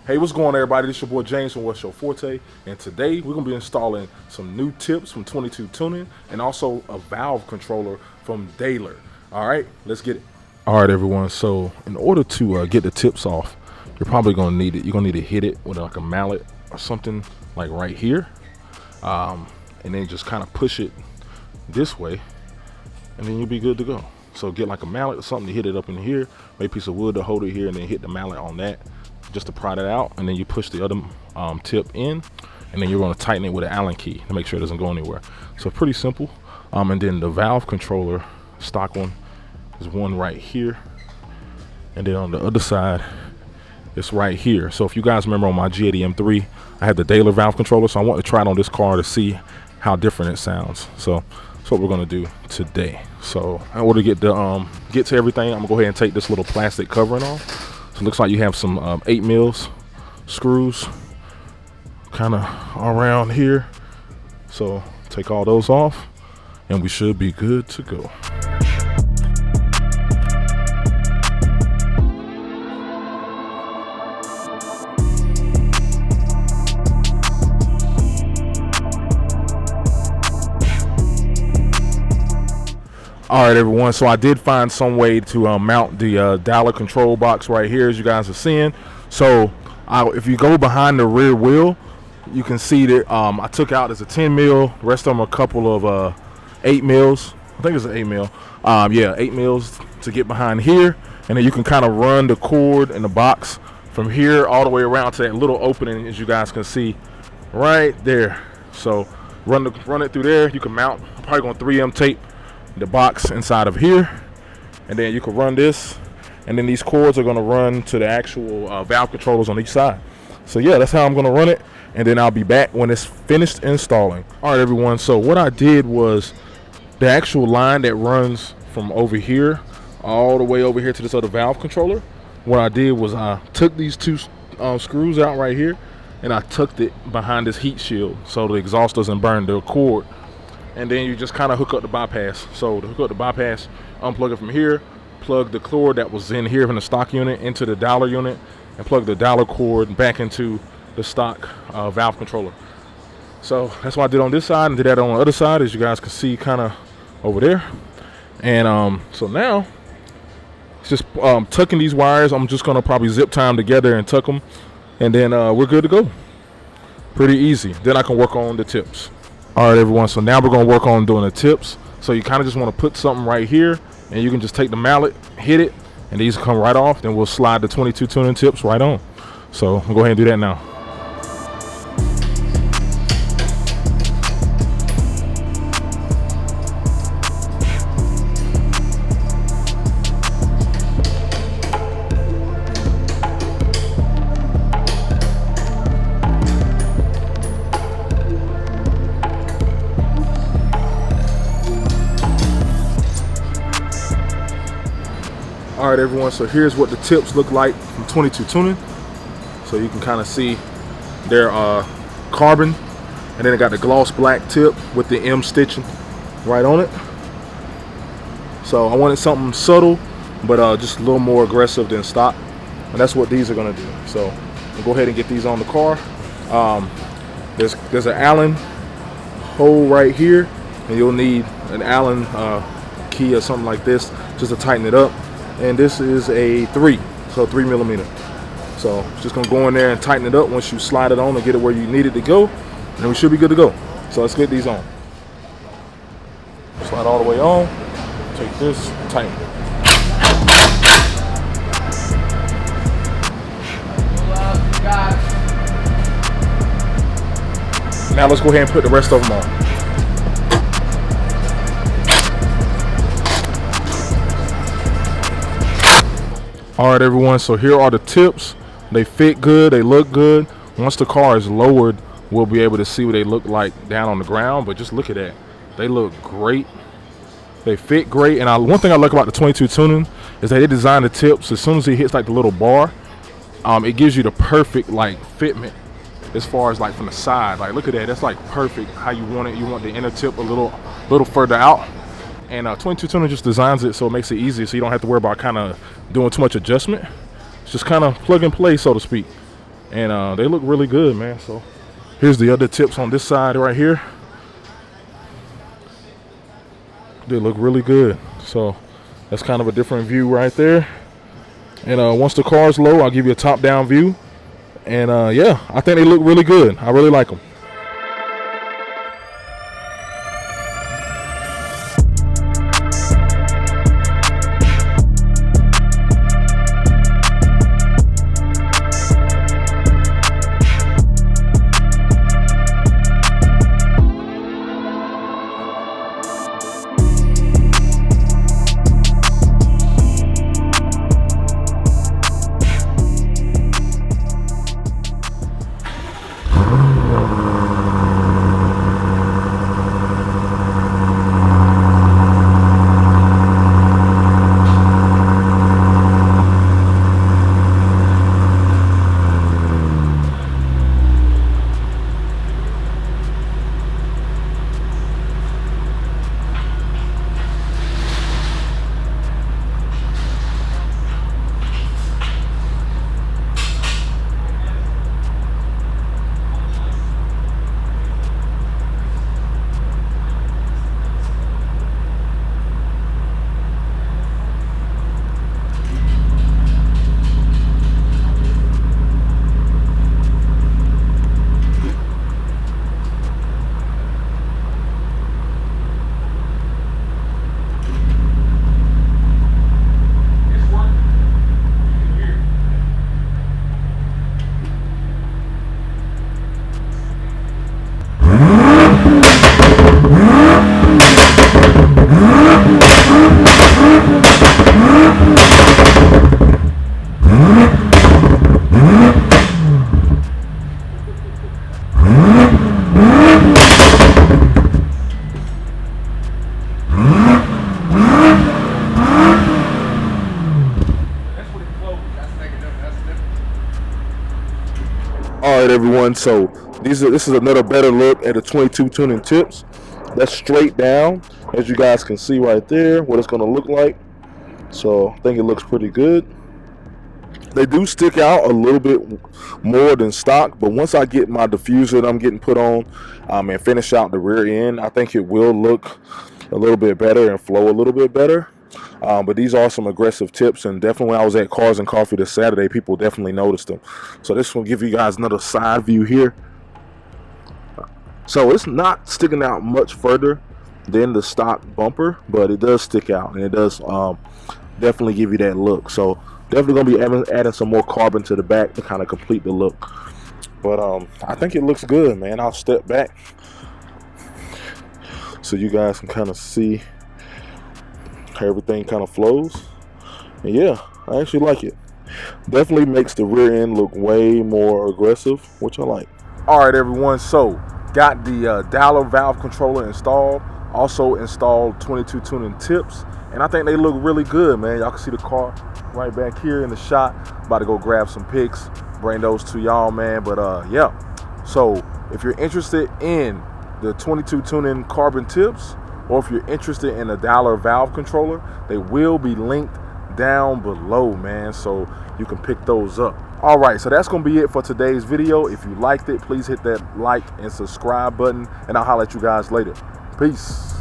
Hey, what's going on, everybody? This is your boy James from Forte, and today we're going to be installing some new tips from 22 Tuning and also a valve controller from Dahler. All right, let's get it. All right, everyone. So in order to get the tips off, you're probably going to need it. You're going to need to hit it with like a mallet or something like right here, and then just kind of push it this way, and then you'll be good to go. So get like a mallet or something to hit it up in here, maybe a piece of wood to hold it here, and then hit the mallet on that just to pry that out, and then you push the other tip in, and then you're going to tighten it with an Allen key to make sure it doesn't go anywhere. So pretty simple. And then the valve controller, stock one, is one right here, and then on the other side it's right here. So if you guys remember on my G80 M3, I had the Dahler valve controller, so I want to try it on this car to see how different it sounds. So that's what we're going to do today. So in order to get to everything, I'm gonna go ahead and take this little plastic covering off. So it looks like you have some 8mm screws kind of around here. So take all those off and we should be good to go. All right, everyone, so I did find some way to mount the Dahler control box right here, as you guys are seeing. So if you go behind the rear wheel, you can see that I took out as a 10mm, the rest of them are a couple of 8mm. I think it's an 8mm. Yeah, 8mm to get behind here, and then you can kind of run the cord in the box from here all the way around to that little opening, as you guys can see right there. So run it through there. You can mount, I'm probably going to 3M tape the box inside of here, and then you can run this, and then these cords are going to run to the actual valve controllers on each side. So yeah, that's how I'm going to run it, and then I'll be back when it's finished installing. All right, everyone, so what I did was the actual line that runs from over here all the way over here to this other valve controller, what I did was I took these two screws out right here, and I tucked it behind this heat shield so the exhaust doesn't burn the cord. And then you just kind of hook up the bypass. So to hook up the bypass, unplug it from here, plug the cord that was in here from the stock unit into the Dahler unit, and plug the Dahler cord back into the stock valve controller. So that's what I did on this side, and did that on the other side, as you guys can see kind of over there. And so now it's just tucking these wires. I'm just going to probably zip tie them together and tuck them, and then we're good to go. Pretty easy. Then I can work on the tips. All right, everyone, so now we're going to work on doing the tips. So you kind of just want to put something right here, and you can just take the mallet, hit it, and these come right off. Then we'll slide the 22 Tuning tips right on. So we'll go ahead and do that now. All right, everyone, so here's what the tips look like from 22 Tuning. So you can kind of see they're carbon, and then it got the gloss black tip with the M stitching right on it. So I wanted something subtle, but just a little more aggressive than stock, and that's what these are going to do. So we'll go ahead and get these on the car. There's an Allen hole right here, and you'll need an Allen key or something like this just to tighten it up. And this is a 3mm. So just gonna go in there and tighten it up once you slide it on and get it where you need it to go, and we should be good to go. So let's get these on. Slide all the way on, take this, tighten it. Now let's go ahead and put the rest of them on. All right, everyone, so here are the tips. They fit good, they look good. Once the car is lowered, we'll be able to see what they look like down on the ground, but just look at that. They look great. They fit great, and one thing I like about the 22 Tuning is that they designed the tips, as soon as it hits like the little bar, it gives you the perfect like fitment as far as like from the side. Like look at that, that's like perfect how you want it. You want the inner tip a little further out. And 22 Tuning just designs it so it makes it easy, so you don't have to worry about kind of doing too much adjustment. It's just kind of plug and play, so to speak. and they look really good, man. So here's the other tips on this side right here. They look really good. So that's kind of a different view right there. And once the car's low, I'll give you a top-down view. And yeah, I think they look really good. I really like them. All right, everyone. So this is another better look at the 22 tuning tips. That's straight down, as you guys can see right there, what it's going to look like. So I think it looks pretty good. They do stick out a little bit more than stock, but once I get my diffuser that I'm getting put on and finish out the rear end, I think it will look a little bit better and flow a little bit better. But these are some aggressive tips, and definitely when I was at Cars and Coffee this Saturday, people definitely noticed them. So this will give you guys another side view here. So it's not sticking out much further than the stock bumper, but it does stick out, and it does definitely give you that look. So definitely gonna be adding some more carbon to the back to kind of complete the look. But I think it looks good, man. I'll step back so you guys can kind of see how everything kind of flows. And yeah, I actually like it. Definitely makes the rear end look way more aggressive, which I like. All right, everyone. So got the Dahler valve controller installed. Also installed 22 tuning tips, and I think they look really good, man. Y'all can see the car right back here in the shot. About to go grab some pics, bring those to y'all, man. But yeah, so if you're interested in the 22 tuning carbon tips, or if you're interested in a Dahler valve controller, they will be linked down below, man, so you can pick those up. All right, so that's gonna be it for today's video. If you liked it, please hit that like and subscribe button, and I'll holler at you guys later. Peace.